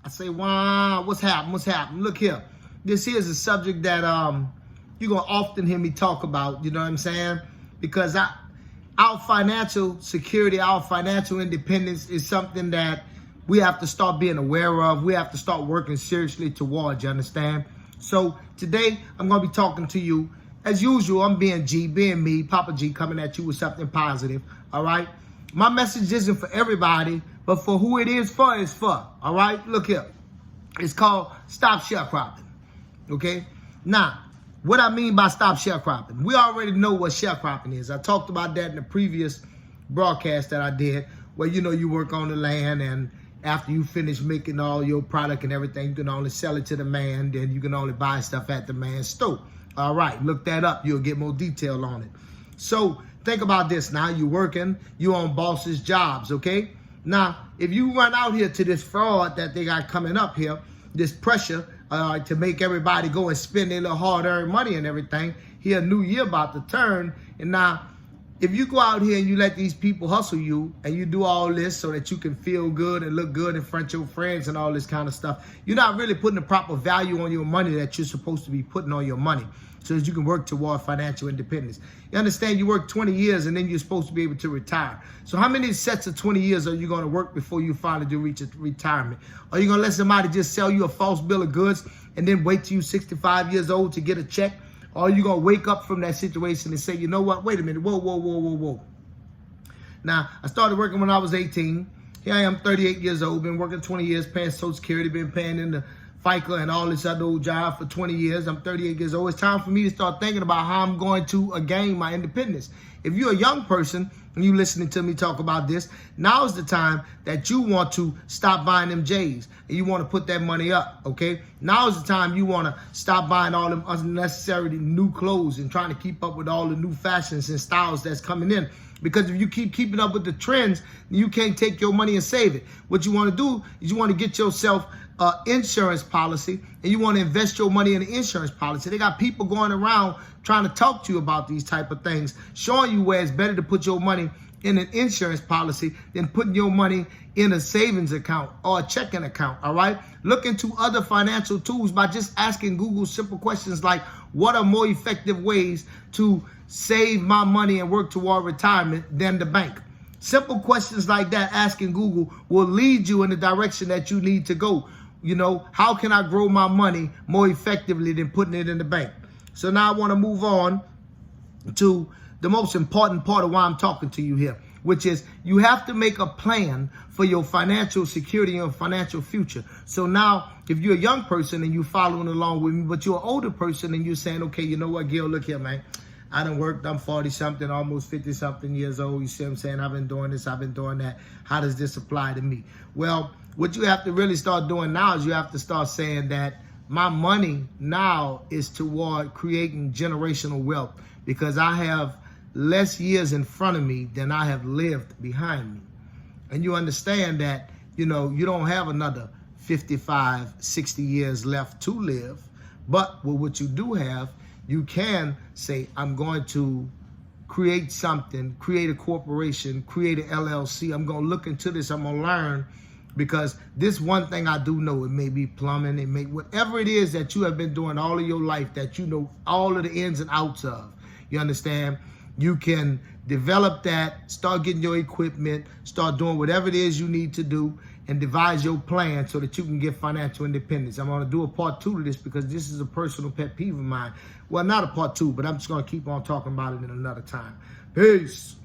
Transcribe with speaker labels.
Speaker 1: I say, wow, what's happening? What's happening? Look here. This here is a subject that you're going to often hear me talk about, you know what I'm saying? Because our financial security, our financial independence is something that we have to start being aware of. We have to start working seriously towards, you understand? So today, I'm going to be talking to you. As usual, I'm being me, Papa G, coming at you with something positive, all right? My message isn't for everybody, but for who it is for, it's for, all right? Look here. It's called stop sharecropping, okay? Now, what I mean by stop sharecropping, we already know what sharecropping is. I talked about that in the previous broadcast that I did, where, you know, you work on the land, and after you finish making all your product and everything, you can only sell it to the man, then you can only buy stuff at the man's store. All right, look that up. You'll get more detail on it. So think about this now. You're working, you on boss's jobs, okay? Now, if you run out here to this fraud that they got coming up here, this pressure to make everybody go and spend their little hard-earned money and everything, here a new year about to turn, and now if you go out here and you let these people hustle you and you do all this so that you can feel good and look good in front of your friends and all this kind of stuff, you're not really putting the proper value on your money that you're supposed to be putting on your money so that you can work toward financial independence. You understand, you work 20 years and then you're supposed to be able to retire. So how many sets of 20 years are you going to work before you finally do reach retirement? Are you going to let somebody just sell you a false bill of goods and then wait till you're 65 years old to get a check? Or are you going to wake up from that situation and say, you know what, wait a minute, whoa. Now, I started working when I was 18. Here I am, 38 years old, been working 20 years, paying Social Security, been paying in the FICA and all this other old job for 20 years. I'm 38 years old. It's time for me to start thinking about how I'm going to gain my independence. If you're a young person and you listening to me talk about this, now is the time that you want to stop buying them J's and you want to put that money up, okay? Now is the time you want to stop buying all them unnecessary new clothes and trying to keep up with all the new fashions and styles that's coming in. Because if you keep keeping up with the trends, you can't take your money and save it. What you want to do is you want to get yourself insurance policy, and you want to invest your money in an insurance policy. They got people going around trying to talk to you about these type of things, showing you where it's better to put your money in an insurance policy than putting your money in a savings account or a checking account, all right? Look into other financial tools by just asking Google simple questions like, what are more effective ways to save my money and work toward retirement than the bank? Simple questions like that, asking Google, will lead you in the direction that you need to go. You know, how can I grow my money more effectively than putting it in the bank? So now I want to move on to the most important part of why I'm talking to you here, which is you have to make a plan for your financial security and financial future. So now, if you're a young person and you're following along with me, but you're an older person and you're saying, okay, you know what, Gil, look here, man. I done worked, I'm 40-something, almost 50-something years old. You see what I'm saying? I've been doing this, I've been doing that. How does this apply to me? Well, what you have to really start doing now is you have to start saying that my money now is toward creating generational wealth, because I have less years in front of me than I have lived behind me. And you understand that, you know, you don't have another 55, 60 years left to live. But with what you do have, you can say, I'm going to create something, create a corporation, create an LLC. I'm going to look into this. I'm going to learn, because this one thing I do know, it may be plumbing, it may, whatever it is that you have been doing all of your life that you know all of the ins and outs of, you understand? You can develop that, start getting your equipment, start doing whatever it is you need to do, and devise your plan so that you can get financial independence. I'm going to do a part 2 to this because this is a personal pet peeve of mine. Well, not a part 2, but I'm just going to keep on talking about it in another time. Peace.